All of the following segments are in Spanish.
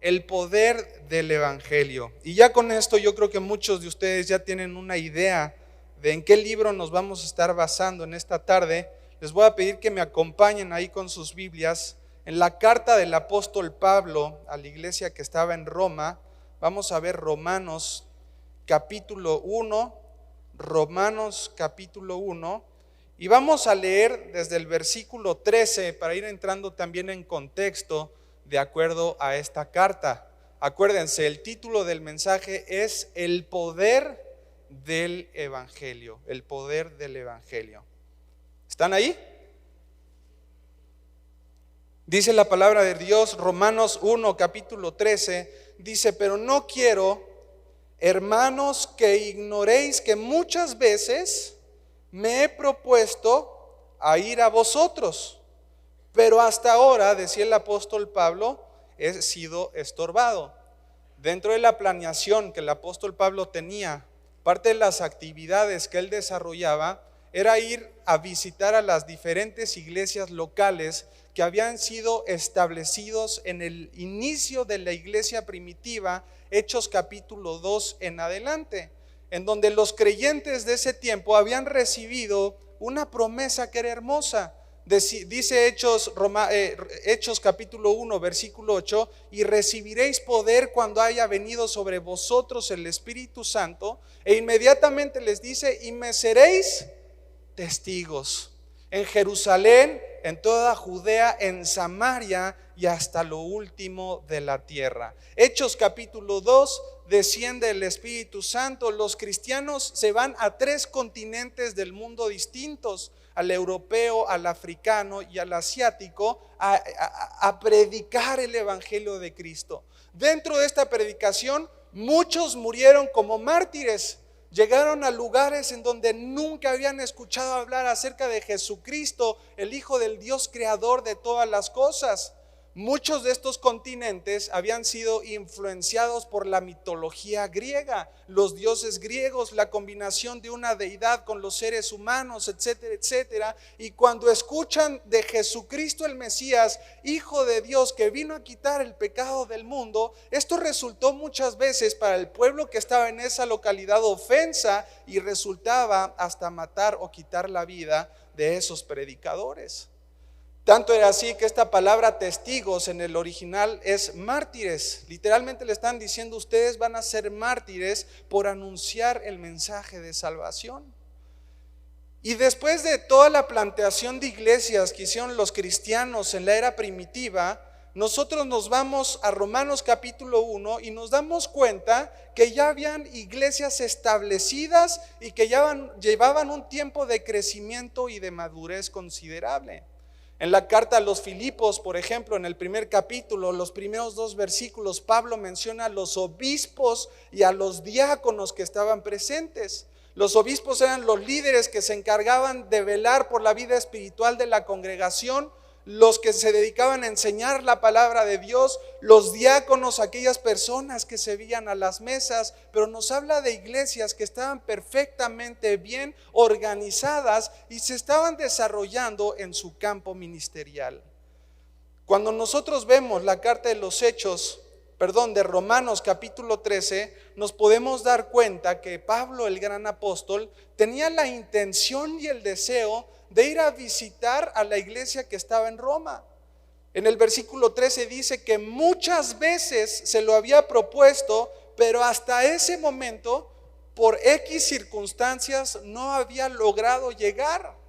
el poder del evangelio. Y ya con esto yo creo que muchos de ustedes ya tienen una idea de en qué libro nos vamos a estar basando en esta tarde. Les voy a pedir que me acompañen ahí con sus Biblias en la carta del apóstol Pablo a la iglesia que estaba en Roma. Vamos a ver Romanos capítulo 1, Romanos capítulo 1, y vamos a leer desde el versículo 13 para ir entrando también en contexto de acuerdo a esta carta. Acuérdense, el título del mensaje es El poder del evangelio, el poder del evangelio. ¿Están ahí? Dice la palabra de Dios, Romanos 1, capítulo 13, dice: pero no quiero, hermanos, que ignoréis que muchas veces me he propuesto a ir a vosotros, pero hasta ahora, decía el apóstol Pablo, he sido estorbado. Dentro de la planeación que el apóstol Pablo tenía, parte de las actividades que él desarrollaba era ir a visitar a las diferentes iglesias locales que habían sido establecidos en el inicio de la iglesia primitiva, Hechos capítulo 2 en adelante, en donde los creyentes de ese tiempo habían recibido una promesa que era hermosa. Dice Hechos capítulo 1 versículo 8: y recibiréis poder cuando haya venido sobre vosotros el Espíritu Santo. E inmediatamente les dice: y me seréis testigos en Jerusalén, en toda Judea, en Samaria y hasta lo último de la tierra. Hechos capítulo 2, desciende el Espíritu Santo. Los cristianos se van a 3 continentes del mundo distintos: al europeo, al africano y al asiático, a predicar el evangelio de Cristo. Dentro de esta predicación, muchos murieron como mártires. Llegaron a lugares en donde nunca habían escuchado hablar acerca de Jesucristo, el Hijo del Dios creador de todas las cosas. Muchos de estos continentes habían sido influenciados por la mitología griega, los dioses griegos, la combinación de una deidad con los seres humanos, etcétera, etcétera. Y cuando escuchan de Jesucristo el Mesías, Hijo de Dios, que vino a quitar el pecado del mundo, esto resultó muchas veces para el pueblo que estaba en esa localidad ofensa, y resultaba hasta matar o quitar la vida de esos predicadores. Tanto era así que esta palabra testigos en el original es mártires. Literalmente le están diciendo: ustedes van a ser mártires por anunciar el mensaje de salvación. Y después de toda la planteación de iglesias que hicieron los cristianos en la era primitiva, nosotros nos vamos a Romanos capítulo 1 y nos damos cuenta que ya habían iglesias establecidas y que llevaban un tiempo de crecimiento y de madurez considerable. En la carta a los Filipos, por ejemplo, en el primer capítulo, los primeros 2 versículos, Pablo menciona a los obispos y a los diáconos que estaban presentes. Los obispos eran los líderes que se encargaban de velar por la vida espiritual de la congregación, los que se dedicaban a enseñar la palabra de Dios, los diáconos, aquellas personas que servían a las mesas. Pero nos habla de iglesias que estaban perfectamente bien organizadas y se estaban desarrollando en su campo ministerial. Cuando nosotros vemos la carta de de Romanos capítulo 13, nos podemos dar cuenta que Pablo, el gran apóstol, tenía la intención y el deseo de ir a visitar a la iglesia que estaba en Roma. En el versículo 13 dice que muchas veces se lo había propuesto, pero hasta ese momento, por X circunstancias, no había logrado llegar.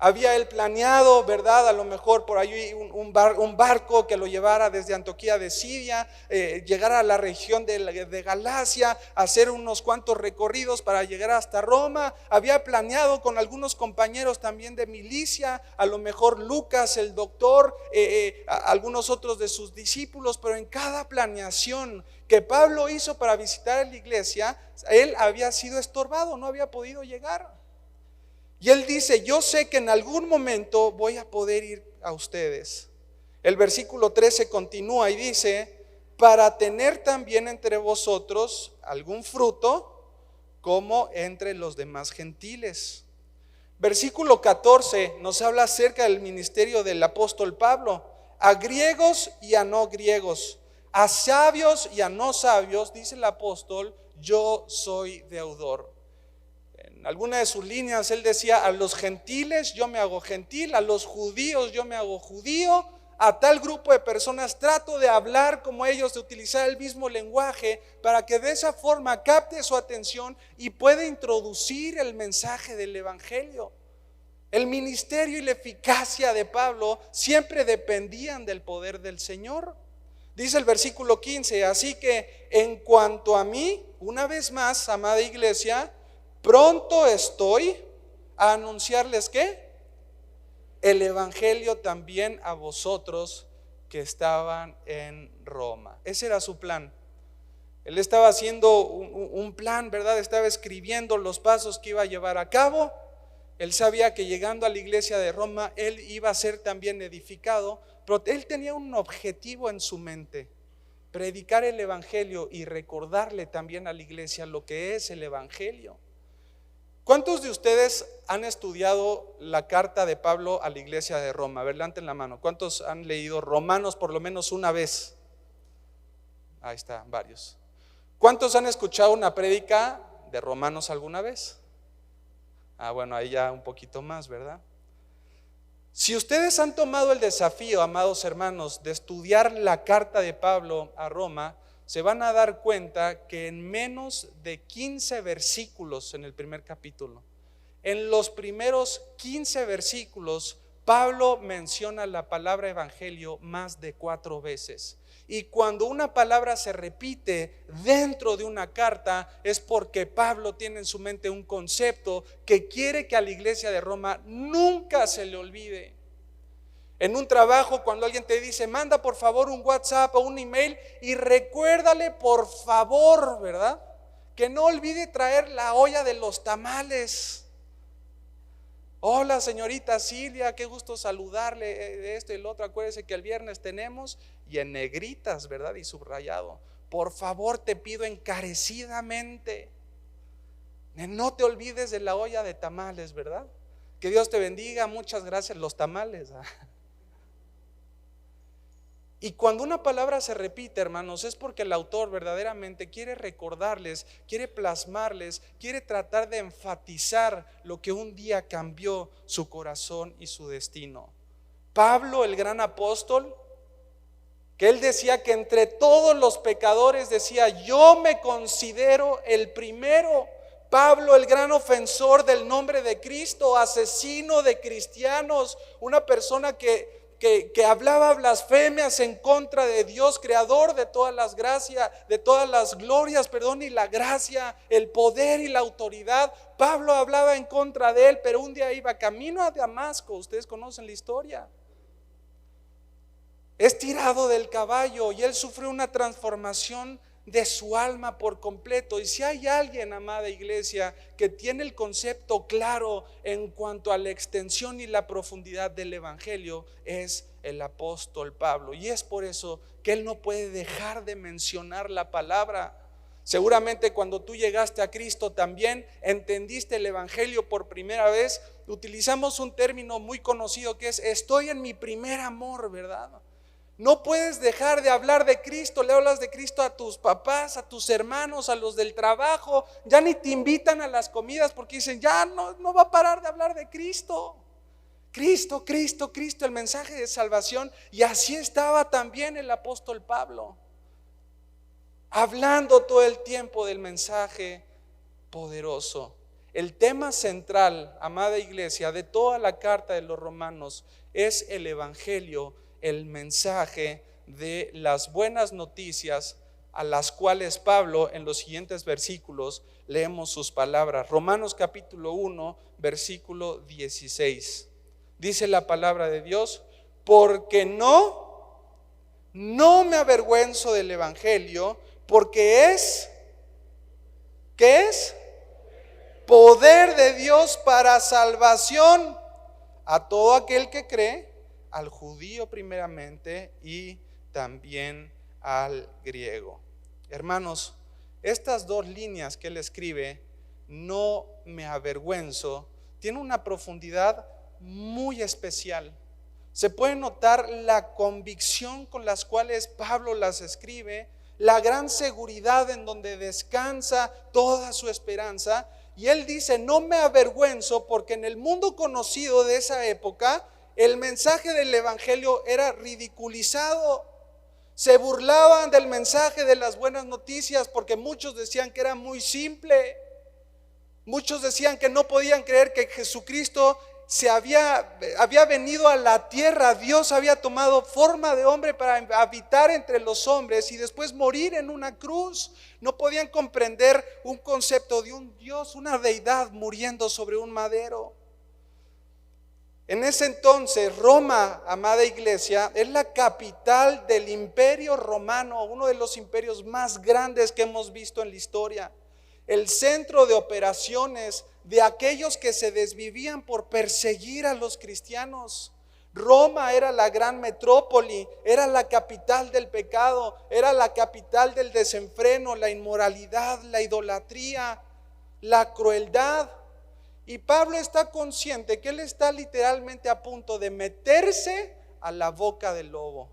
Había él planeado, ¿verdad? A lo mejor por ahí un barco que lo llevara desde Antioquía de Siria, llegar a la región de Galacia, hacer unos cuantos recorridos para llegar hasta Roma. Había planeado con algunos compañeros también de milicia, a lo mejor Lucas, el doctor, algunos otros de sus discípulos. Pero en cada planeación que Pablo hizo para visitar la iglesia, él había sido estorbado, no había podido llegar. Y él dice: yo sé que en algún momento voy a poder ir a ustedes. El versículo 13 continúa y dice: para tener también entre vosotros algún fruto como entre los demás gentiles. Versículo 14 nos habla acerca del ministerio del apóstol Pablo: a griegos y a no griegos, A sabios y a no sabios, dice el apóstol, yo soy deudor. En alguna de sus líneas él decía: a los gentiles yo me hago gentil, a los judíos yo me hago judío, a tal grupo de personas trato de hablar como ellos, de utilizar el mismo lenguaje, para que de esa forma capte su atención y pueda introducir el mensaje del evangelio. El ministerio y la eficacia de Pablo siempre dependían del poder del Señor. Dice el versículo 15: así que en cuanto a mí, una vez más, amada iglesia, pronto estoy a anunciarles ¿qué? El evangelio también a vosotros que estaban en Roma. Ese era su plan. Él estaba haciendo un plan, ¿verdad? Estaba escribiendo los pasos que iba a llevar a cabo. Él sabía que llegando a la iglesia de Roma, él iba a ser también edificado, pero él tenía un objetivo en su mente: predicar el evangelio y recordarle también a la iglesia lo que es el evangelio. ¿Cuántos de ustedes han estudiado la carta de Pablo a la iglesia de Roma? A ver, levanten la mano. ¿Cuántos han leído Romanos por lo menos una vez? Ahí está, varios. ¿Cuántos han escuchado una prédica de Romanos alguna vez? Bueno, ahí ya un poquito más, ¿verdad? Si ustedes han tomado el desafío, amados hermanos, de estudiar la carta de Pablo a Roma, se van a dar cuenta que en menos de 15 versículos en el primer capítulo, en los primeros 15 versículos, Pablo menciona la palabra evangelio más de 4 veces. Y cuando una palabra se repite dentro de una carta, es porque Pablo tiene en su mente un concepto que quiere que a la iglesia de Roma nunca se le olvide. En un trabajo, cuando alguien te dice: manda por favor un WhatsApp o un email, y recuérdale por favor, ¿verdad?, que no olvide traer la olla de los tamales. Hola señorita Silvia, qué gusto saludarle, de esto y el otro, acuérdese que el viernes tenemos, y en negritas, ¿verdad?, y subrayado: por favor te pido encarecidamente, no te olvides de la olla de tamales, ¿verdad? Que Dios te bendiga, muchas gracias, los tamales. Y cuando una palabra se repite, hermanos, es porque el autor verdaderamente quiere recordarles, quiere plasmarles, quiere tratar de enfatizar lo que un día cambió su corazón y su destino. Pablo, el gran apóstol, que él decía que entre todos los pecadores, decía: yo me considero el primero. Pablo, el gran ofensor del nombre de Cristo, asesino de cristianos, una persona que hablaba blasfemias en contra de Dios, creador de todas las gracias, de todas las glorias, y la gracia, el poder y la autoridad. Pablo hablaba en contra de él, pero un día iba camino a Damasco. Ustedes conocen la historia. Es tirado del caballo y él sufre una transformación de su alma por completo. Y si hay alguien, amada iglesia, que tiene el concepto claro en cuanto a la extensión y la profundidad del evangelio, es el apóstol Pablo. Y es por eso que él no puede dejar de mencionar la palabra. Seguramente cuando tú llegaste a Cristo también entendiste el evangelio por primera vez. Utilizamos un término muy conocido que es: estoy en mi primer amor, ¿verdad? No puedes dejar de hablar de Cristo. Le hablas de Cristo a tus papás, a tus hermanos, a los del trabajo. Ya ni te invitan a las comidas porque dicen: ya no va a parar de hablar de Cristo. Cristo, Cristo, Cristo, el mensaje de salvación. Y así estaba también el apóstol Pablo, hablando todo el tiempo del mensaje poderoso. El tema central, amada iglesia, de toda la carta de los Romanos es el evangelio, el mensaje de las buenas noticias, a las cuales Pablo en los siguientes versículos leemos sus palabras. Romanos capítulo 1 versículo 16. Dice la palabra de Dios: porque no me avergüenzo del evangelio, porque ¿qué es? Poder de Dios para salvación a todo aquel que cree, al judío primeramente y también al griego. Hermanos, estas dos líneas que él escribe, no me avergüenzo, tiene una profundidad muy especial, Se puede notar la convicción con las cuales Pablo las escribe, la gran seguridad en donde descansa toda su esperanza. Y él dice, no me avergüenzo, porque en el mundo conocido de esa época, el mensaje del evangelio era ridiculizado. Se burlaban del mensaje de las buenas noticias porque muchos decían que era muy simple. Muchos decían que no podían creer que Jesucristo había venido a la tierra. Dios había tomado forma de hombre para habitar entre los hombres y después morir en una cruz. No podían comprender un concepto de un Dios, una deidad muriendo sobre un madero. En ese entonces, Roma, amada iglesia, es la capital del imperio romano, uno de los imperios más grandes que hemos visto en la historia. El centro de operaciones de aquellos que se desvivían por perseguir a los cristianos. Roma era la gran metrópoli, era la capital del pecado, era la capital del desenfreno, la inmoralidad, la idolatría, la crueldad. Y Pablo está consciente que él está literalmente a punto de meterse a la boca del lobo.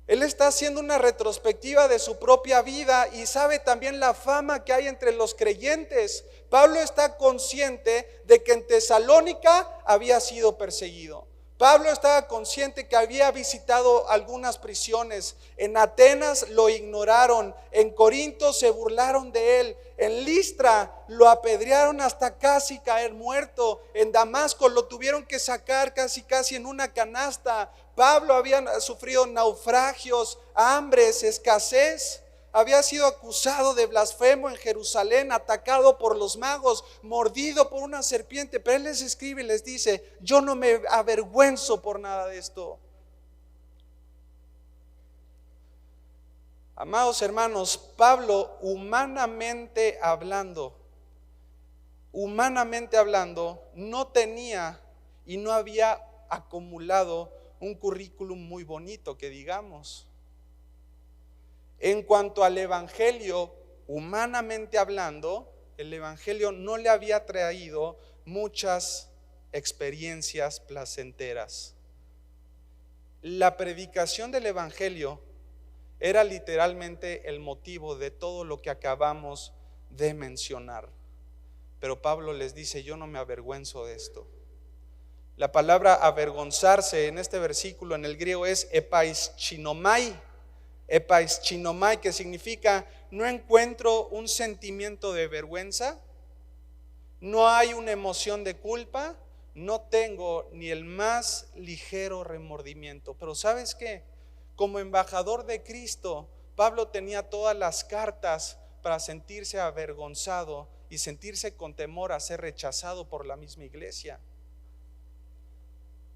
Él está haciendo una retrospectiva de su propia vida y sabe también la fama que hay entre los creyentes. Pablo está consciente de que en Tesalónica había sido perseguido. Pablo estaba consciente que había visitado algunas prisiones. En Atenas lo ignoraron, en Corinto se burlaron de él, en Listra lo apedrearon hasta casi caer muerto, en Damasco lo tuvieron que sacar casi en una canasta. Pablo había sufrido naufragios, hambres, escasez. Había sido acusado de blasfemo en Jerusalén, atacado por los magos, mordido por una serpiente. Pero él les escribe y les dice, yo no me avergüenzo por nada de esto. Amados hermanos, Pablo humanamente hablando, no tenía y no había acumulado un currículum muy bonito que digamos. En cuanto al evangelio, humanamente hablando, el evangelio no le había traído muchas experiencias placenteras. La predicación del evangelio era literalmente el motivo de todo lo que acabamos de mencionar. Pero Pablo les dice, yo no me avergüenzo de esto. La palabra avergonzarse en este versículo en el griego es epaischinomai, que significa no encuentro un sentimiento de vergüenza, no hay una emoción de culpa, no tengo ni el más ligero remordimiento. Pero ¿sabes qué? Como embajador de Cristo, Pablo tenía todas las cartas para sentirse avergonzado y sentirse con temor a ser rechazado por la misma iglesia.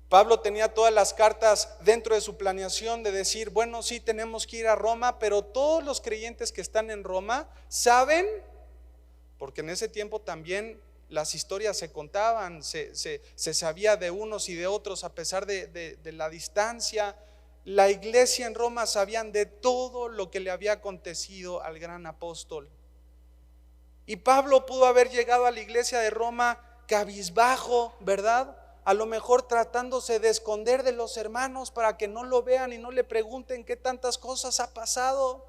Pablo tenía todas las cartas dentro de su planeación de decir, bueno, sí tenemos que ir a Roma, pero todos los creyentes que están en Roma saben, porque en ese tiempo también las historias se contaban, se sabía de unos y de otros a pesar de la distancia. La iglesia en Roma sabían de todo lo que le había acontecido al gran apóstol. Y Pablo pudo haber llegado a la iglesia de Roma cabizbajo, ¿verdad? A lo mejor tratándose de esconder de los hermanos para que no lo vean y no le pregunten qué tantas cosas ha pasado.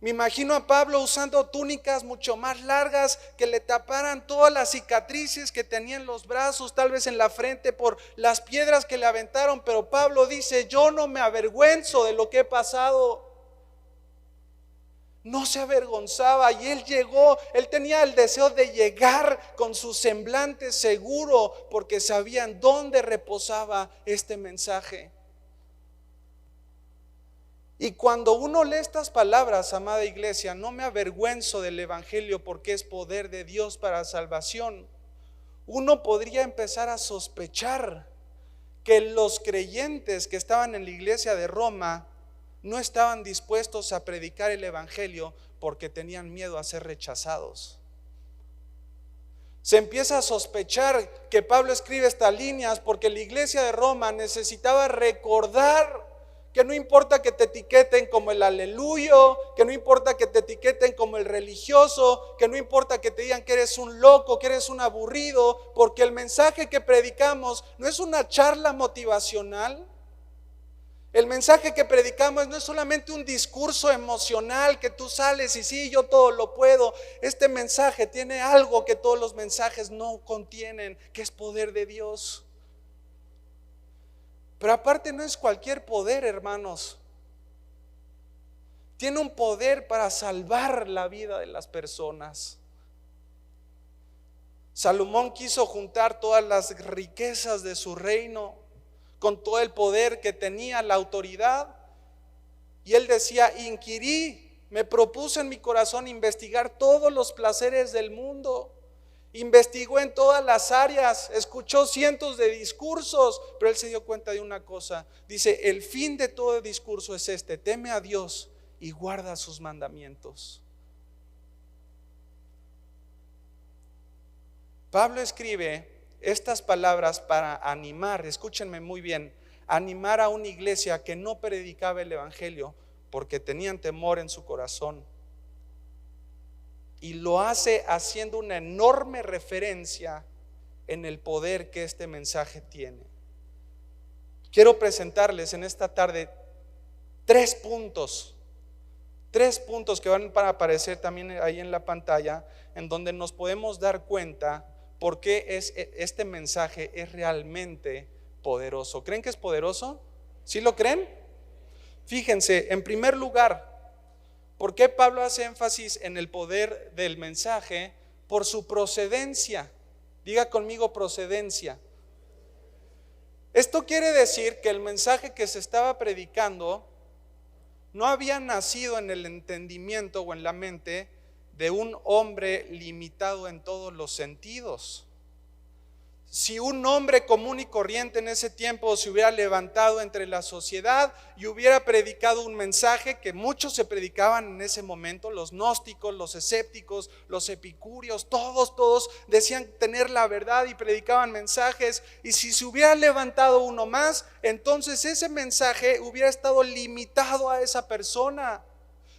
Me imagino a Pablo usando túnicas mucho más largas que le taparan todas las cicatrices que tenía en los brazos, tal vez en la frente por las piedras que le aventaron. Pero Pablo dice, yo no me avergüenzo de lo que he pasado. No se avergonzaba y él llegó, él tenía el deseo de llegar con su semblante seguro porque sabían dónde reposaba este mensaje. Y cuando uno lee estas palabras, amada iglesia, no me avergüenzo del evangelio porque es poder de Dios para salvación, uno podría empezar a sospechar que los creyentes que estaban en la iglesia de Roma no estaban dispuestos a predicar el evangelio porque tenían miedo a ser rechazados. Se empieza a sospechar que Pablo escribe estas líneas porque la iglesia de Roma necesitaba recordar que no importa que te etiqueten como el aleluyo, que no importa que te etiqueten como el religioso, que no importa que te digan que eres un loco, que eres un aburrido, porque el mensaje que predicamos no es una charla motivacional. El mensaje que predicamos no es solamente un discurso emocional que tú sales y sí, yo todo lo puedo. Este mensaje tiene algo que todos los mensajes no contienen, que es poder de Dios. Pero aparte no es cualquier poder, hermanos. Tiene un poder para salvar la vida de las personas. Salomón quiso juntar todas las riquezas de su reino con todo el poder que tenía, la autoridad. Y él decía, inquirí, me propuse en mi corazón investigar todos los placeres del mundo. Investigó en todas las áreas, escuchó cientos de discursos, pero él se dio cuenta de una cosa. Dice, el fin de todo discurso es este: teme a Dios y guarda sus mandamientos. Pablo escribe estas palabras para animar, escúchenme muy bien, animar a una iglesia que no predicaba el evangelio porque tenían temor en su corazón. Y lo hace haciendo una enorme referencia en el poder que este mensaje tiene. Quiero presentarles en esta tarde tres puntos que van a aparecer también ahí en la pantalla, en donde nos podemos dar cuenta por qué este mensaje es realmente poderoso. ¿Creen que es poderoso? ¿Sí lo creen? Fíjense, en primer lugar, ¿por qué Pablo hace énfasis en el poder del mensaje? Por su procedencia. Diga conmigo, procedencia. Esto quiere decir que el mensaje que se estaba predicando no había nacido en el entendimiento o en la mente de un hombre limitado en todos los sentidos. Si un hombre común y corriente en ese tiempo se hubiera levantado entre la sociedad y hubiera predicado un mensaje que muchos se predicaban en ese momento, los gnósticos, los escépticos, los epicúreos, todos decían tener la verdad y predicaban mensajes, y si se hubiera levantado uno más, entonces ese mensaje hubiera estado limitado a esa persona.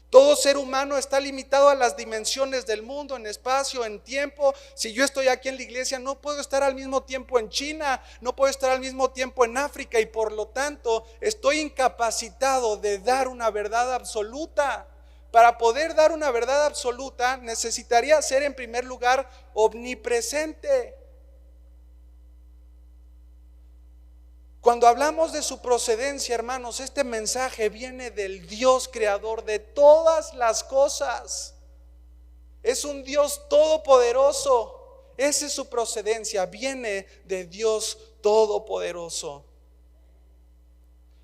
Todo ser humano está limitado a las dimensiones del mundo, en espacio, en tiempo. Si yo estoy aquí en la iglesia, no puedo estar al mismo tiempo en China, no puedo estar al mismo tiempo en África, y por lo tanto estoy incapacitado de dar una verdad absoluta. Para poder dar una verdad absoluta necesitaría ser en primer lugar omnipresente. Cuando hablamos de su procedencia, hermanos, este mensaje viene del Dios creador de todas las cosas. Es un Dios todopoderoso. Esa es su procedencia, viene de Dios todopoderoso.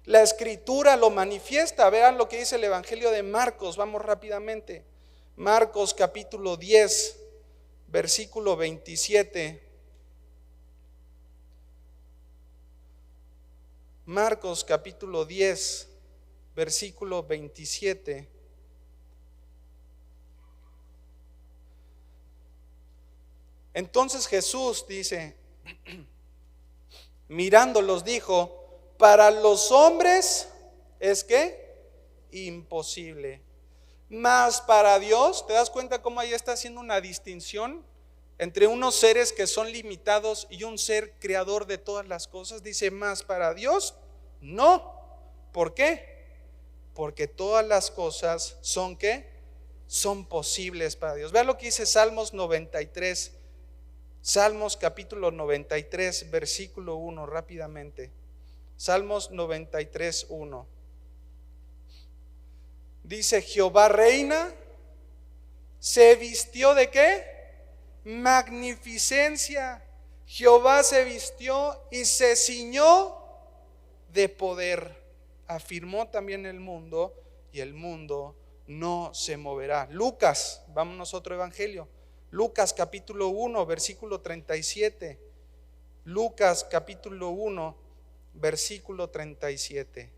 La escritura lo manifiesta. Vean lo que dice el Evangelio de Marcos. Vamos rápidamente. Marcos capítulo 10, versículo 27. Marcos capítulo 10, versículo 27. Entonces Jesús dice, mirándolos dijo, para los hombres es que imposible, mas para Dios, ¿te das cuenta cómo ahí está haciendo una distinción entre unos seres que son limitados y un ser creador de todas las cosas? Dice, más para Dios, no. ¿Por qué? Porque todas las cosas son ¿qué? Son posibles para Dios. Vean lo que dice Salmos 93. Salmos capítulo 93, versículo 1, rápidamente. Salmos 93, 1. Dice, Jehová reina, se vistió ¿de qué? Magnificencia. Jehová se vistió y se ciñó de poder. Afirmó también el mundo, y el mundo no se moverá. Lucas, vámonos a otro evangelio. Lucas capítulo 1, versículo 37. Lucas capítulo 1, versículo 37.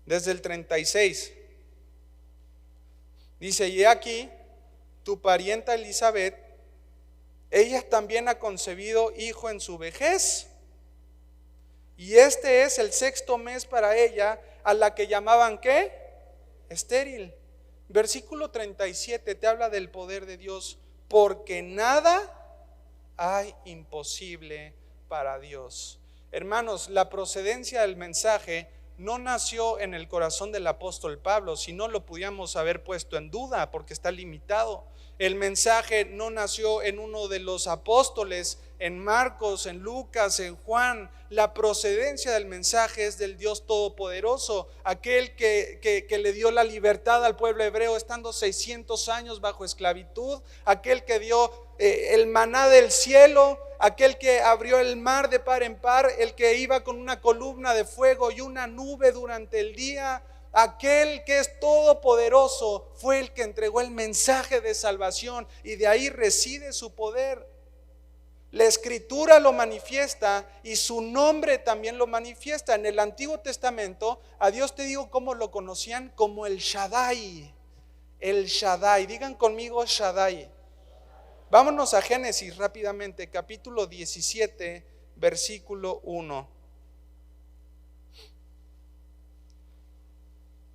Desde el 36. Dice, y aquí tu parienta Elizabeth, ella también ha concebido hijo en su vejez, Y este es el sexto mes para ella, a la que llamaban ¿qué? Estéril. Versículo 37 te habla del poder de Dios, porque nada hay imposible para Dios. Hermanos, la procedencia del mensaje no nació en el corazón del apóstol Pablo, si no lo pudiéramos haber puesto en duda porque está limitado. El mensaje no nació en uno de los apóstoles, en Marcos, en Lucas, en Juan. La procedencia del mensaje es del Dios Todopoderoso, aquel que le dio la libertad al pueblo hebreo estando 600 años bajo esclavitud, aquel que dio el maná del cielo, aquel que abrió el mar de par en par, el que iba con una columna de fuego y una nube durante el día. Aquel que es todopoderoso fue el que entregó el mensaje de salvación, y de ahí reside su poder. La escritura lo manifiesta y su nombre también lo manifiesta. En el Antiguo Testamento a Dios, te digo cómo lo conocían, como el Shaddai. El Shaddai, digan conmigo Shaddai. Vámonos a Génesis rápidamente, capítulo 17, versículo 1.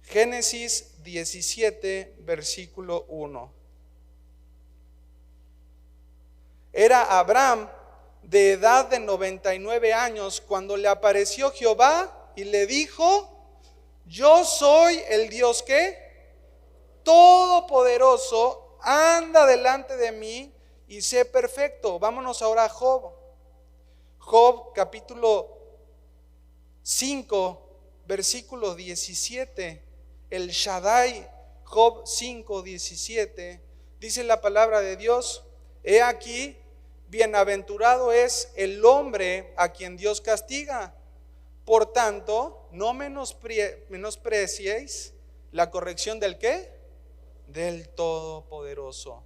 Génesis 17, versículo 1. Era Abraham de edad de 99 años cuando le apareció Jehová y le dijo: yo soy el Dios que todopoderoso, anda delante de mí y sé perfecto. Vámonos ahora a Job. Job capítulo 5, versículo 17. El Shaddai, Job 5, 17. Dice la palabra de Dios: he aquí, bienaventurado es el hombre a quien Dios castiga. Por tanto, no menospreciéis la corrección del ¿qué? Del Todopoderoso.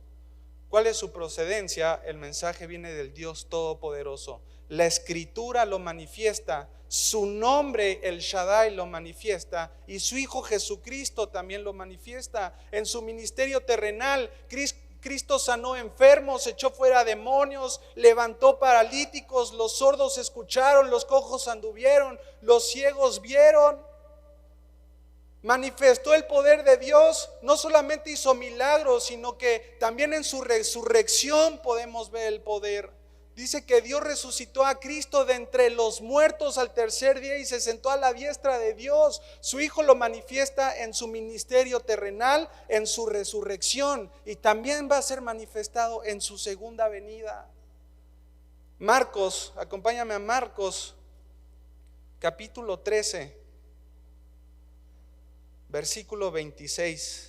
¿Cuál es su procedencia? El mensaje viene del Dios Todopoderoso. La escritura lo manifiesta, su nombre el Shaddai lo manifiesta, y su Hijo Jesucristo también lo manifiesta. En su ministerio terrenal, Cristo sanó enfermos, echó fuera demonios, levantó paralíticos, los sordos escucharon, los cojos anduvieron, los ciegos vieron. Manifestó el poder de Dios, no solamente hizo milagros, sino que también en su resurrección podemos ver el poder. Dice que Dios resucitó a Cristo de entre los muertos al tercer día y se sentó a la diestra de Dios. Su Hijo lo manifiesta en su ministerio terrenal, en su resurrección, y también va a ser manifestado en su segunda venida. Marcos, acompáñame a Marcos, capítulo 13, versículo 26.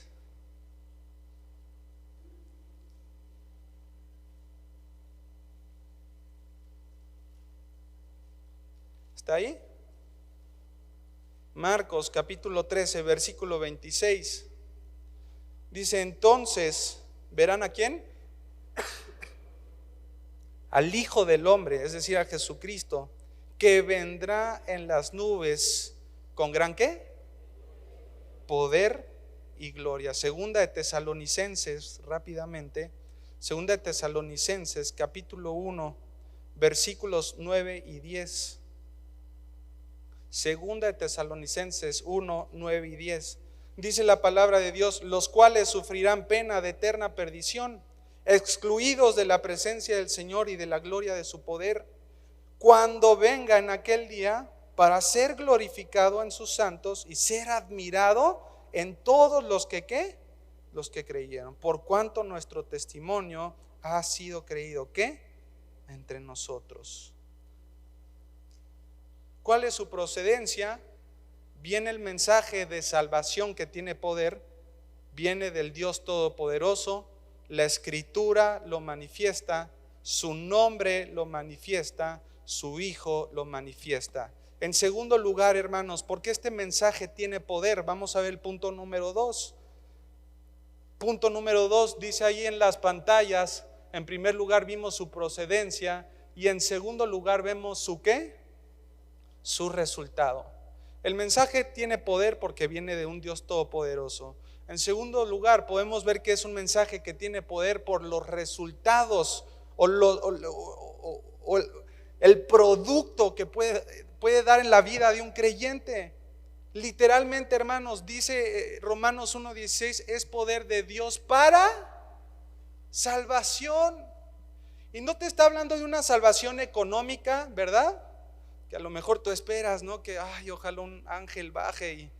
¿Está ahí? Marcos capítulo 13, versículo 26. Dice: entonces verán ¿a quién? Al Hijo del Hombre, es decir, a Jesucristo, que vendrá en las nubes con gran ¿qué? Poder y gloria. Segunda de Tesalonicenses, rápidamente. Segunda de Tesalonicenses capítulo 1, versículos 9 y 10. Segunda de Tesalonicenses 1, 9 y 10. Dice la palabra de Dios: los cuales sufrirán pena de eterna perdición, excluidos de la presencia del Señor y de la gloria de su poder, cuando venga en aquel día para ser glorificado en sus santos y ser admirado en todos los que ¿qué? Los que creyeron, por cuanto nuestro testimonio ha sido creído ¿qué? Entre nosotros. ¿Cuál es su procedencia? Viene el mensaje de salvación que tiene poder, viene del Dios Todopoderoso, la escritura lo manifiesta, su nombre lo manifiesta, su Hijo lo manifiesta. En segundo lugar, hermanos, ¿por qué este mensaje tiene poder? Vamos a ver el punto número 2. Punto número 2 dice ahí en las pantallas. En primer lugar vimos su procedencia y en segundo lugar vemos su ¿qué? Su resultado. El mensaje tiene poder porque viene de un Dios todopoderoso. En segundo lugar, podemos ver que es un mensaje que tiene poder por los resultados o el producto que puede puede dar en la vida de un creyente. Literalmente, hermanos, dice Romanos 1:16, es poder de Dios para salvación. Y no te está hablando de una salvación económica, ¿verdad? Que a lo mejor tú esperas, ¿no? Que, ojalá un ángel baje y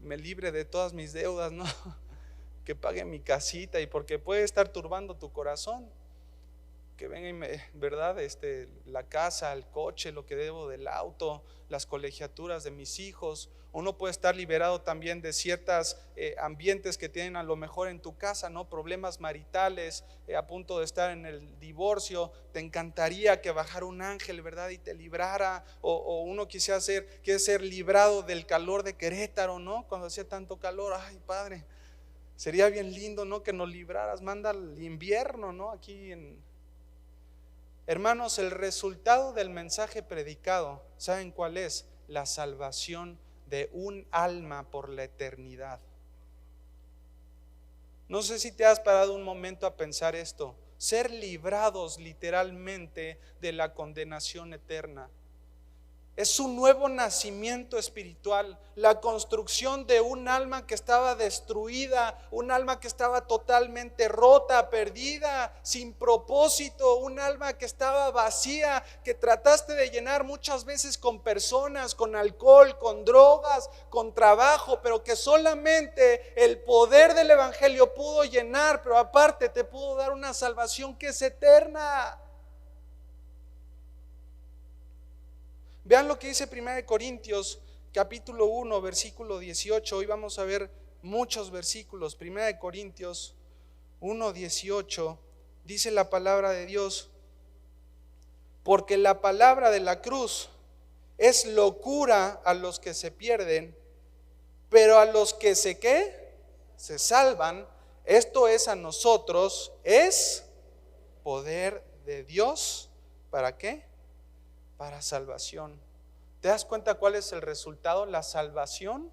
me libre de todas mis deudas, ¿no? Que pague mi casita, y porque puede estar turbando tu corazón. Que venga y ¿verdad? La casa, el coche, lo que debo del auto, las colegiaturas de mis hijos. Uno puede estar liberado también de ciertos ambientes que tienen a lo mejor en tu casa, ¿no? Problemas maritales, a punto de estar en el divorcio. Te encantaría que bajara un ángel, ¿verdad? Y te librara. O uno quiere ser librado del calor de Querétaro, ¿no? Cuando hacía tanto calor. Ay, Padre, sería bien lindo, ¿no? Que nos libraras. Manda el invierno, ¿no? Hermanos, el resultado del mensaje predicado, ¿saben cuál es? La salvación de un alma por la eternidad. No sé si te has parado un momento a pensar esto: ser librados literalmente de la condenación eterna. Es un nuevo nacimiento espiritual, la construcción de un alma que estaba destruida, un alma que estaba totalmente rota, perdida, sin propósito, un alma que estaba vacía, que trataste de llenar muchas veces con personas, con alcohol, con drogas, con trabajo, pero que solamente el poder del evangelio pudo llenar, pero aparte te pudo dar una salvación que es eterna. Vean lo que dice 1 Corintios capítulo 1 versículo 18. Hoy vamos a ver muchos versículos. 1 Corintios 1:18 dice la palabra de Dios: porque la palabra de la cruz es locura a los que se pierden, pero a los que se salvan, esto es a nosotros, es poder de Dios. ¿Para qué? Para salvación. ¿Te das cuenta cuál es el resultado? La salvación.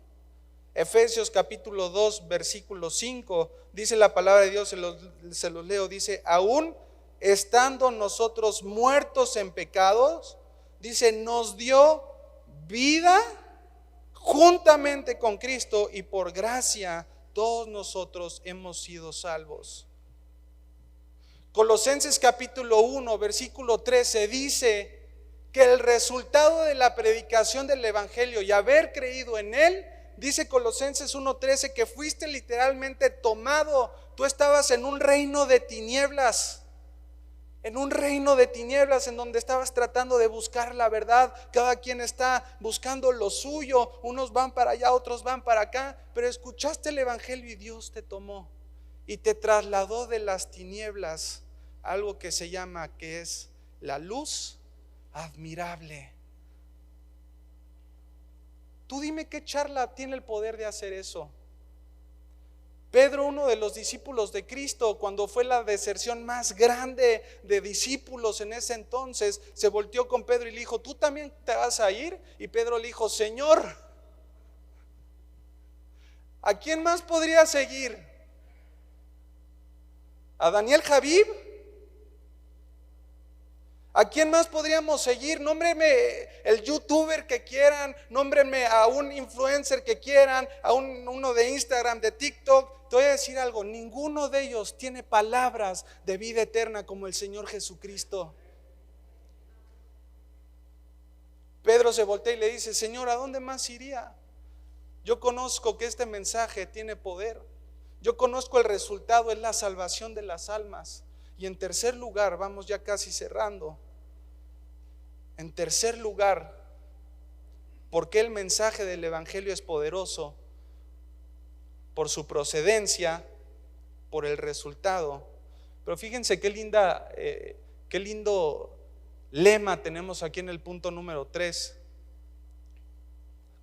Efesios capítulo 2 versículo 5 dice la palabra de Dios, se los leo, dice: aún estando nosotros muertos en pecados, dice, nos dio vida juntamente con Cristo, y por gracia todos nosotros hemos sido salvos. Colosenses capítulo 1 versículo 13 dice que el resultado de la predicación del evangelio y haber creído en él, dice Colosenses 1:13, que fuiste literalmente tomado. Tú estabas en un reino de tinieblas, en donde estabas tratando de buscar la verdad. Cada quien está buscando lo suyo, unos van para allá, otros van para acá, pero escuchaste el evangelio y Dios te tomó y te trasladó de las tinieblas a algo que se llama, que es la luz admirable. Tú dime qué charla tiene el poder de hacer eso. Pedro, uno de los discípulos de Cristo, cuando fue la deserción más grande de discípulos en ese entonces, se volteó con Pedro y le dijo: ¿tú también te vas a ir? Y Pedro le dijo: Señor, ¿a quién más podría seguir? ¿A Daniel Javib? ¿A quién más podríamos seguir? Nómbrenme el youtuber que quieran, nómbrenme a un influencer que quieran, a uno de Instagram, de TikTok. Te voy a decir algo: ninguno de ellos tiene palabras de vida eterna como el Señor Jesucristo. Pedro se voltea y le dice: Señor, ¿a dónde más iría? Yo conozco que este mensaje tiene poder. Yo conozco el resultado, es la salvación de las almas. Y en tercer lugar, vamos ya casi cerrando. En tercer lugar, ¿por qué el mensaje del evangelio es poderoso? Por su procedencia, por el resultado. Pero fíjense qué lindo lema tenemos aquí en el punto número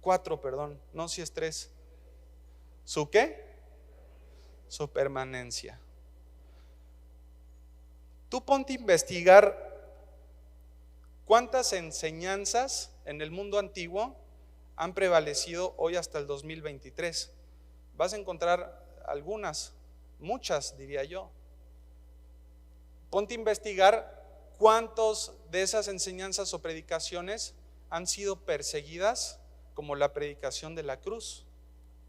4, perdón, no, si es 3. ¿Su qué? Su permanencia. Tú ponte a investigar cuántas enseñanzas en el mundo antiguo han prevalecido hoy hasta el 2023. Vas a encontrar algunas, muchas diría yo. Ponte a investigar cuántos de esas enseñanzas o predicaciones han sido perseguidas como la predicación de la cruz?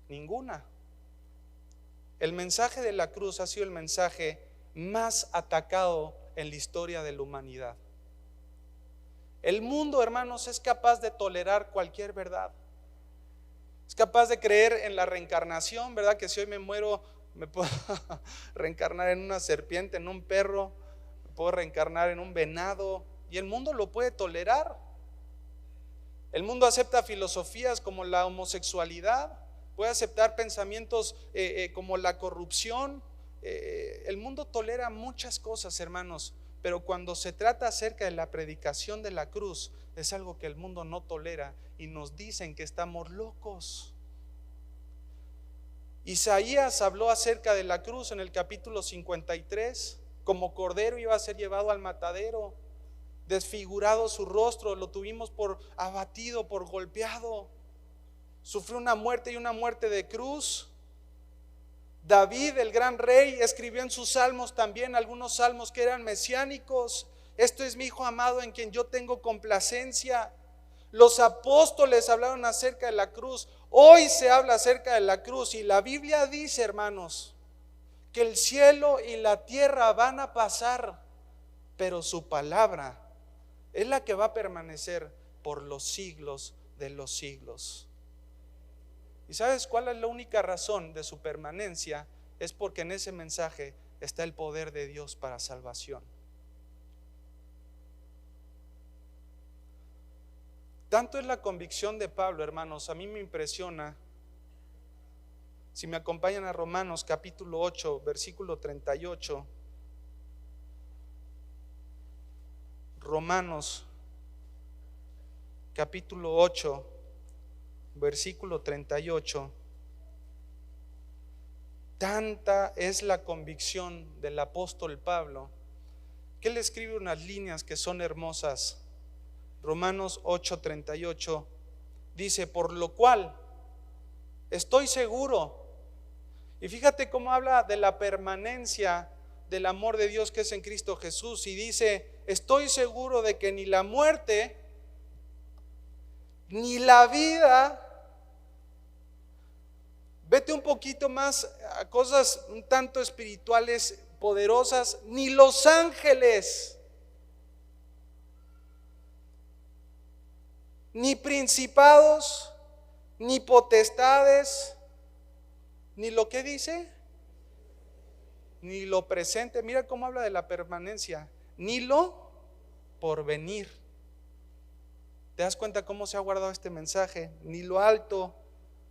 Ninguna. El mensaje de la cruz ha sido el mensaje más atacado en la historia de la humanidad. El mundo, hermanos, es capaz de tolerar cualquier verdad. Es capaz de creer en la reencarnación, ¿verdad? Que si hoy me muero, me puedo reencarnar en una serpiente, en un perro, me puedo reencarnar en un venado, y el mundo lo puede tolerar. El mundo acepta filosofías como la homosexualidad, puede aceptar pensamientos como la corrupción. El mundo tolera muchas cosas, hermanos, pero cuando se trata acerca de la predicación de la cruz, es algo que el mundo no tolera y nos dicen que estamos locos. Isaías habló acerca de la cruz en el capítulo 53. Como cordero iba a ser llevado al matadero, desfigurado su rostro, lo tuvimos por abatido, por golpeado. Sufrió una muerte y una muerte de cruz. David, el gran rey, escribió en sus salmos también algunos salmos que eran mesiánicos. Esto es mi hijo amado en quien yo tengo complacencia. Los apóstoles hablaron acerca de la cruz. Hoy se habla acerca de la cruz y la Biblia dice, hermanos, que el cielo y la tierra van a pasar, pero su palabra es la que va a permanecer por los siglos de los siglos. ¿Y sabes cuál es la única razón de su permanencia? Es porque en ese mensaje está el poder de Dios para salvación. Tanto es la convicción de Pablo, hermanos, a mí me impresiona. Si me acompañan a Romanos capítulo 8, versículo 38. Romanos capítulo 8, versículo 38. Tanta es la convicción del apóstol Pablo que él escribe unas líneas que son hermosas. Romanos 8:38 dice: por lo cual estoy seguro. Y fíjate cómo habla de la permanencia del amor de Dios que es en Cristo Jesús, y dice: estoy seguro de que ni la muerte ni la vida, vete un poquito más a cosas un tanto espirituales poderosas, ni los ángeles, ni principados, ni potestades, ni lo que dice, ni lo presente. Mira cómo habla de la permanencia, ni lo porvenir. ¿Te das cuenta cómo se ha guardado este mensaje? Ni lo alto,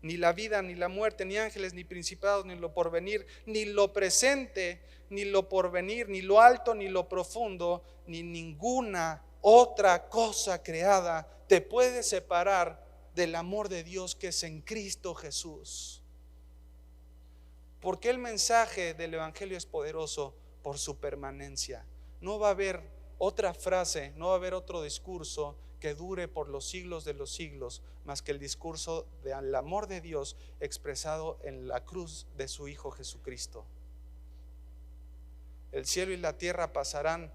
ni la vida, ni la muerte, ni ángeles, ni principados, ni lo porvenir, ni lo presente, ni lo porvenir, ni lo alto, ni lo profundo, ni ninguna otra cosa creada te puede separar del amor de Dios que es en Cristo Jesús. ¿Por qué el mensaje del Evangelio es poderoso? Por su permanencia. No va a haber otra frase, no va a haber otro discurso que dure por los siglos de los siglos, más que el discurso del amor de Dios expresado en la cruz de su Hijo Jesucristo. El cielo y la tierra pasarán.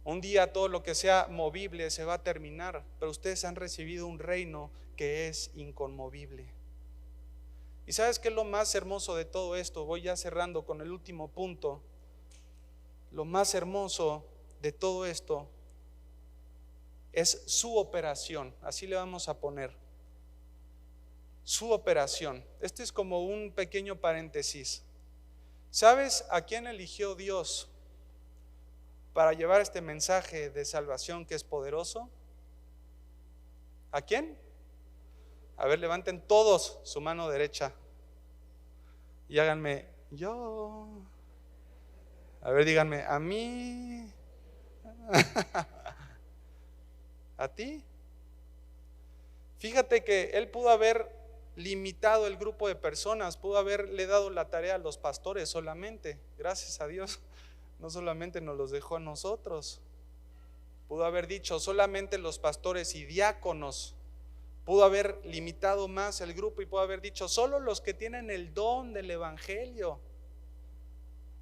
Un día todo lo que sea movible se va a terminar, pero ustedes han recibido un reino que es inconmovible. ¿Y sabes qué es lo más hermoso de todo esto? Voy ya cerrando con el último punto. Lo más hermoso de todo esto es su operación. Así le vamos a poner. Su operación. Este es como un pequeño paréntesis. ¿Sabes a quién eligió Dios para llevar este mensaje de salvación que es poderoso? ¿A quién? A ver, levanten todos su mano derecha y háganme yo. A ver, díganme, a mí. ¿A ti? Fíjate que él pudo haber limitado el grupo de personas, pudo haberle dado la tarea a los pastores solamente. Gracias a Dios, no solamente nos los dejó a nosotros. Pudo haber dicho solamente los pastores y diáconos. Pudo haber limitado más el grupo y pudo haber dicho solo los que tienen el don del evangelio.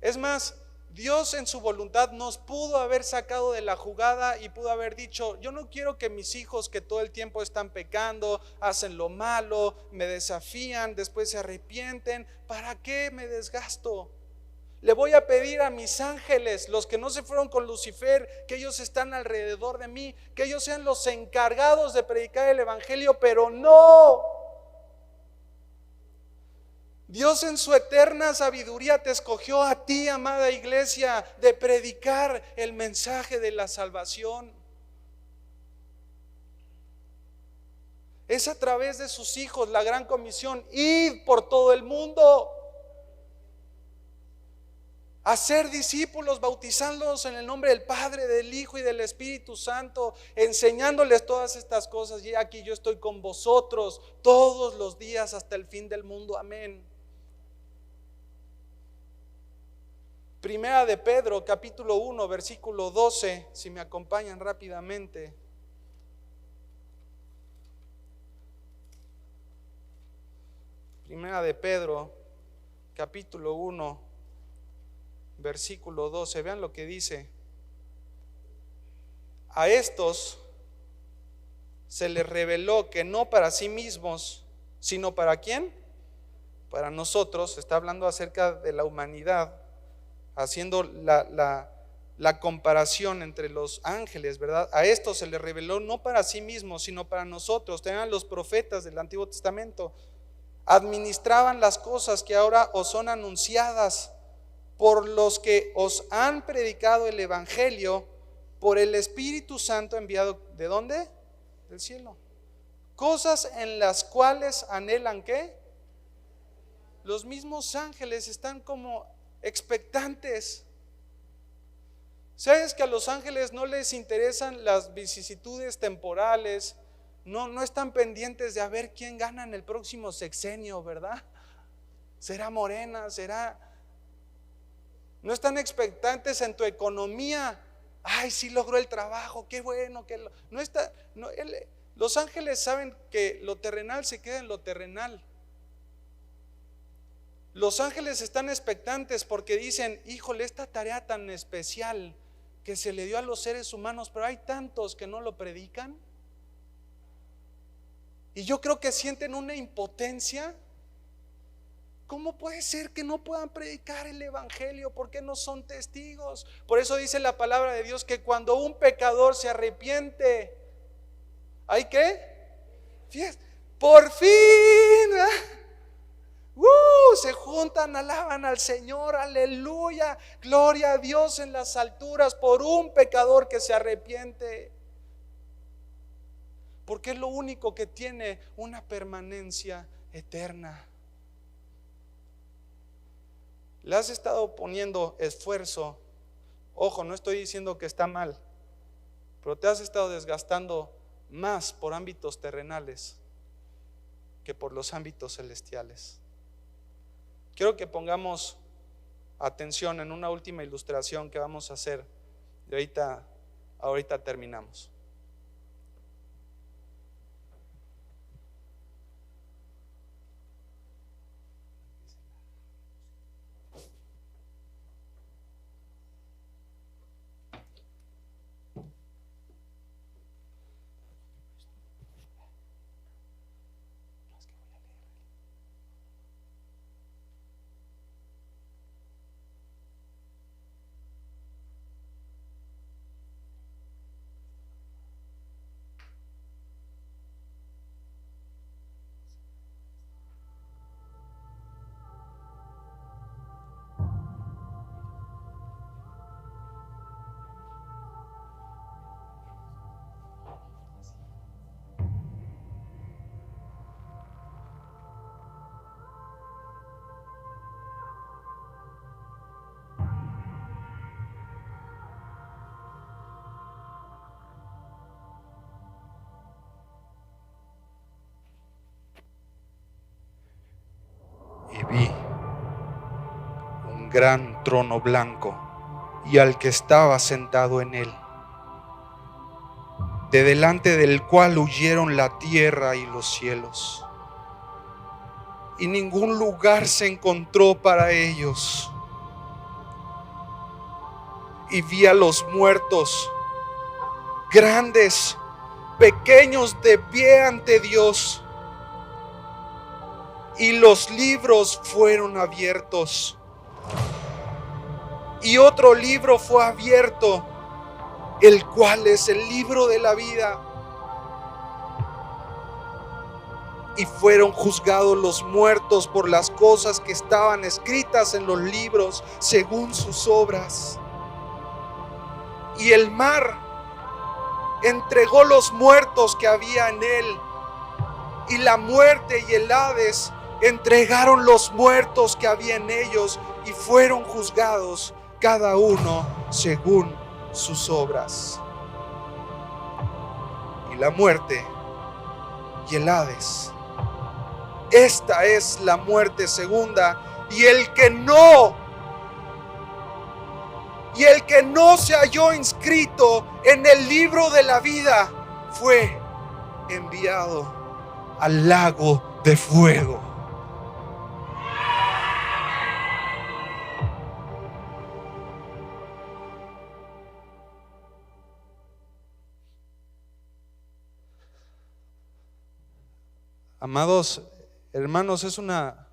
Es más, Dios en su voluntad nos pudo haber sacado de la jugada y pudo haber dicho: yo no quiero que mis hijos, que todo el tiempo están pecando, hacen lo malo, me desafían, después se arrepienten, ¿para qué me desgasto? Le voy a pedir a mis ángeles, los que no se fueron con Lucifer, que ellos están alrededor de mí, que ellos sean los encargados de predicar el evangelio, pero no. Dios en su eterna sabiduría te escogió a ti, amada iglesia, de predicar el mensaje de la salvación. Es a través de sus hijos la gran comisión: id por todo el mundo, hacer discípulos, bautizándolos en el nombre del Padre, del Hijo y del Espíritu Santo, enseñándoles todas estas cosas. Y aquí yo estoy con vosotros todos los días hasta el fin del mundo. Amén. Primera de Pedro, capítulo 1, versículo 12, si me acompañan rápidamente. Primera de Pedro, capítulo 1, versículo 12. Vean lo que dice: a estos se les reveló que no para sí mismos, sino ¿para quién? Para nosotros. Está hablando acerca de la humanidad, haciendo la comparación entre los ángeles, ¿verdad? A esto se les reveló no para sí mismos, sino para nosotros. Tenían los profetas del Antiguo Testamento, administraban las cosas que ahora os son anunciadas por los que os han predicado el evangelio por el Espíritu Santo enviado. ¿De dónde? Del cielo. Cosas en las cuales anhelan, ¿qué? Los mismos ángeles están como expectantes. ¿Sabes que a los ángeles no les interesan las vicisitudes temporales? No están pendientes de a ver quién gana en el próximo sexenio, ¿verdad? ¿Será Morena? ¿Será? No están expectantes en tu economía. Ay, sí logró el trabajo, qué bueno que los ángeles saben que lo terrenal se queda en lo terrenal. Los ángeles están expectantes porque dicen: híjole, esta tarea tan especial que se le dio a los seres humanos, pero hay tantos que no lo predican. Y yo creo que sienten una impotencia. ¿Cómo puede ser que no puedan predicar el evangelio? ¿Por qué no son testigos? Por eso dice la palabra de Dios que cuando un pecador se arrepiente, ¿hay qué? Fiesta. Por fin se juntan, alaban al Señor, aleluya, gloria a Dios en las alturas por un pecador que se arrepiente, porque es lo único que tiene una permanencia eterna. Le has estado poniendo esfuerzo, ojo, no estoy diciendo que está mal, pero te has estado desgastando más por ámbitos terrenales que por los ámbitos celestiales. Quiero que pongamos atención en una última ilustración que vamos a hacer y ahorita terminamos. Y vi un gran trono blanco y al que estaba sentado en él, de delante del cual huyeron la tierra y los cielos, y ningún lugar se encontró para ellos. y vi a los muertos, grandes, pequeños, de pie ante Dios, y los libros fueron abiertos. Y otro libro fue abierto, el cual es el libro de la vida. Y fueron juzgados los muertos por las cosas que estaban escritas en los libros según sus obras. Y el mar entregó los muertos que había en él, y la muerte y el Hades entregaron los muertos que había en ellos, y fueron juzgados cada uno según sus obras. Y la muerte y el Hades, esta es la muerte segunda, y el que no se halló inscrito en el libro de la vida fue enviado al lago de fuego. Amados hermanos, es una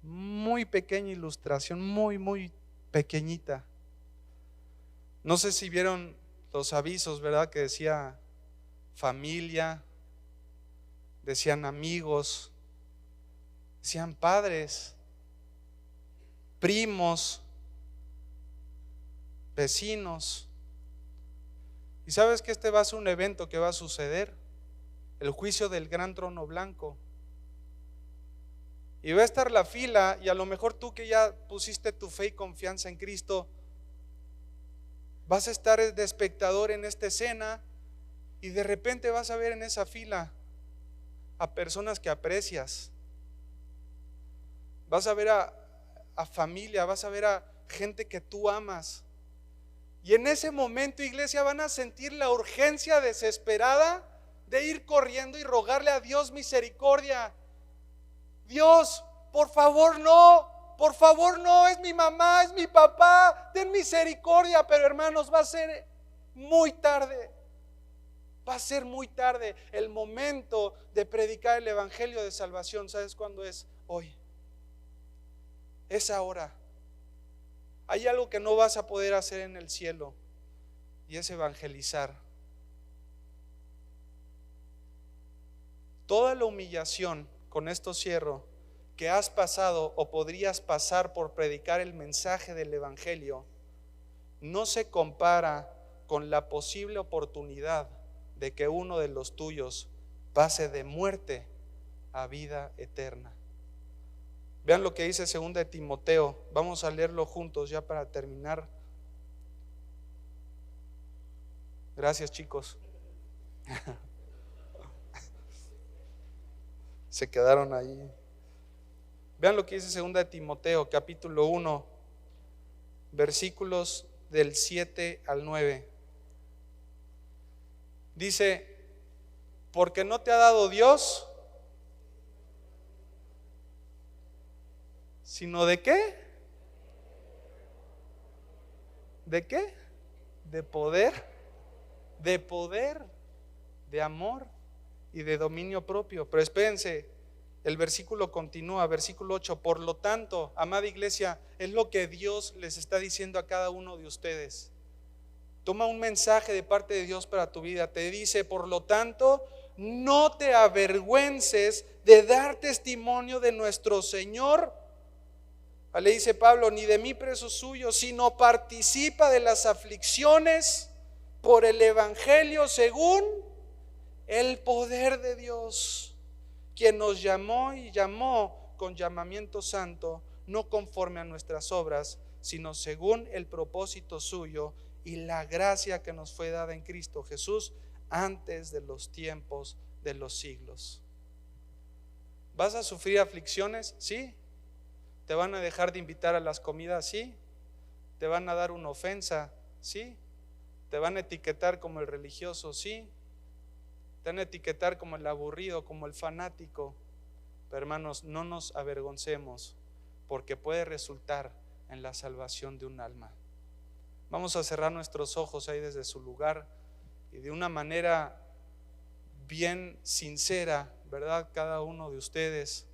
muy pequeña ilustración, muy pequeñita. No sé si vieron los avisos, ¿verdad? Que decía familia, decían amigos, decían padres, primos, vecinos. Y sabes que este va a ser un evento que va a suceder, el juicio del gran trono blanco. Y va a estar la fila, y a lo mejor tú que ya pusiste tu fe y confianza en Cristo, vas a estar de espectador en esta escena, y de repente vas a ver en esa fila a personas que aprecias, vas a ver a familia, vas a ver a gente que tú amas. Y en ese momento, iglesia, van a sentir la urgencia desesperada de ir corriendo y rogarle a Dios misericordia. Dios, por favor no, es mi mamá, es mi papá, ten misericordia. Pero hermanos, va a ser muy tarde. Va a ser muy tarde. El momento de predicar el evangelio de salvación, ¿sabes cuándo es? Hoy. Es ahora. Hay algo que no vas a poder hacer en el cielo, y es evangelizar. Toda la humillación, con esto cierro, que has pasado o podrías pasar por predicar el mensaje del evangelio, no se compara con la posible oportunidad de que uno de los tuyos pase de muerte a vida eterna. Vean lo que dice 2 de Timoteo. Vamos a leerlo juntos ya para terminar. Gracias, chicos. Se quedaron ahí. Vean lo que dice 2 de Timoteo, capítulo 1, versículos del 7 al 9. Dice: porque no te ha dado Dios sino ¿de qué? ¿De qué? De poder, de amor y de dominio propio. Pero espérense, el versículo continúa, versículo 8. Por lo tanto, amada iglesia, es lo que Dios les está diciendo a cada uno de ustedes. Toma un mensaje de parte de Dios para tu vida. Te dice: por lo tanto, no te avergüences de dar testimonio de nuestro Señor. Le dice Pablo: ni de mí preso suyo, sino participa de las aflicciones por el evangelio según el poder de Dios, quien nos llamó y llamó con llamamiento santo, no conforme a nuestras obras, sino según el propósito suyo y la gracia que nos fue dada en Cristo Jesús antes de los tiempos de los siglos. ¿Vas a sufrir aflicciones? Sí. ¿Te van a dejar de invitar a las comidas? Sí. ¿Te van a dar una ofensa? Sí. ¿Te van a etiquetar como el religioso? Sí. ¿Te van a etiquetar como el aburrido, como el fanático? Pero hermanos, no nos avergoncemos, porque puede resultar en la salvación de un alma. Vamos a cerrar nuestros ojos ahí desde su lugar y de una manera bien sincera, ¿verdad? Cada uno de ustedes.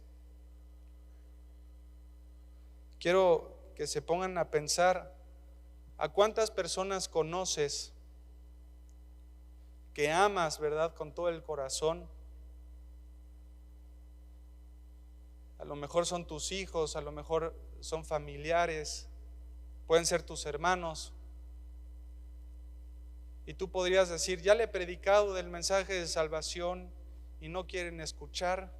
Quiero que se pongan a pensar a cuántas personas conoces que amas, ¿verdad? Con todo el corazón. A lo mejor son tus hijos, a lo mejor son familiares, pueden ser tus hermanos. Y tú podrías decir, ya le he predicado del mensaje de salvación y no quieren escuchar,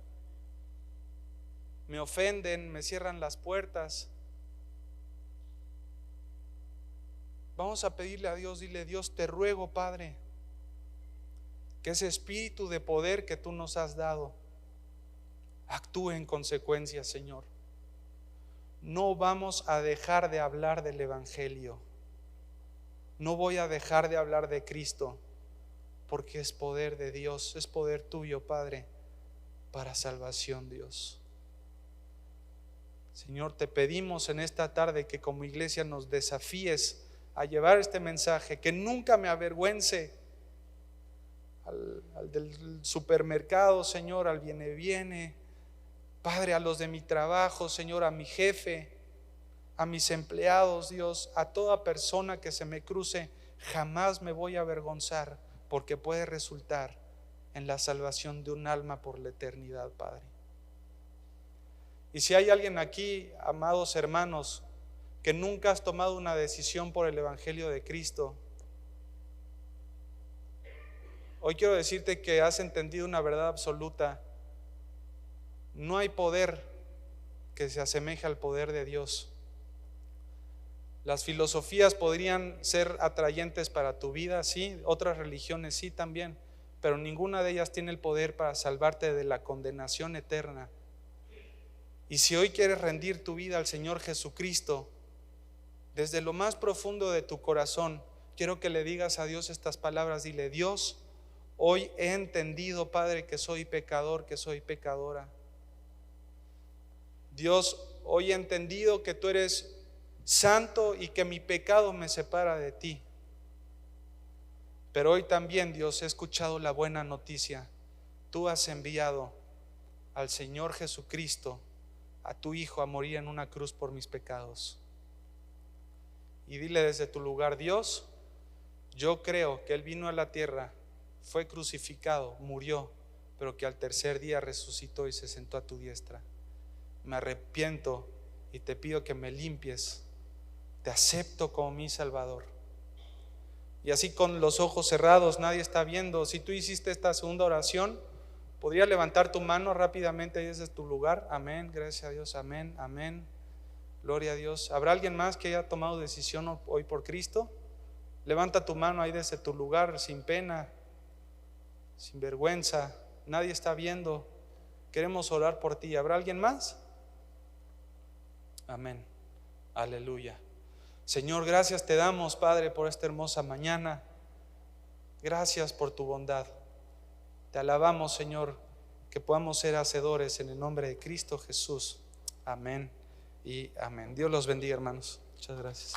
me ofenden, me cierran las puertas. Vamos a pedirle a Dios, dile: Dios, te ruego, Padre, que ese espíritu de poder que tú nos has dado actúe en consecuencia, Señor. No vamos a dejar de hablar del Evangelio. No voy a dejar de hablar de Cristo, porque es poder de Dios, es poder tuyo, Padre, para salvación, Dios. Señor, te pedimos en esta tarde que como iglesia nos desafíes a llevar este mensaje, que nunca me avergüence al del supermercado, Señor, al viene, Padre, a los de mi trabajo, Señor, a mi jefe, a mis empleados, Dios, a toda persona que se me cruce. Jamás me voy a avergonzar, porque puede resultar en la salvación de un alma por la eternidad, Padre. Y si hay alguien aquí, amados hermanos, que nunca has tomado una decisión por el Evangelio de Cristo, hoy quiero decirte que has entendido una verdad absoluta. No hay poder que se asemeje al poder de Dios. Las filosofías podrían ser atrayentes para tu vida, sí, otras religiones sí también, pero ninguna de ellas tiene el poder para salvarte de la condenación eterna. Y si hoy quieres rendir tu vida al Señor Jesucristo, desde lo más profundo de tu corazón, quiero que le digas a Dios estas palabras. Dile: Dios, hoy he entendido, Padre, que soy pecador, que soy pecadora. Dios, hoy he entendido que tú eres santo y que mi pecado me separa de ti. Pero hoy también, Dios, he escuchado la buena noticia. Tú has enviado al Señor Jesucristo, a tu Hijo, a morir en una cruz por mis pecados. Y dile desde tu lugar: Dios, yo creo que Él vino a la tierra, fue crucificado, murió, pero que al tercer día resucitó y se sentó a tu diestra. Me arrepiento y te pido que me limpies. Te acepto como mi Salvador. Y así, con los ojos cerrados, nadie está viendo, si tú hiciste esta segunda oración, ¿podría levantar tu mano rápidamente ahí desde tu lugar? Amén, gracias a Dios, amén, amén, gloria a Dios. ¿Habrá alguien más que haya tomado decisión hoy por Cristo? Levanta tu mano ahí desde tu lugar, sin pena, sin vergüenza, nadie está viendo. Queremos orar por ti. ¿Habrá alguien más? Amén, aleluya. Señor, gracias te damos, Padre, por esta hermosa mañana. Gracias por tu bondad. Te alabamos, Señor, que podamos ser hacedores en el nombre de Cristo Jesús. Amén y amén. Dios los bendiga, hermanos. Muchas gracias.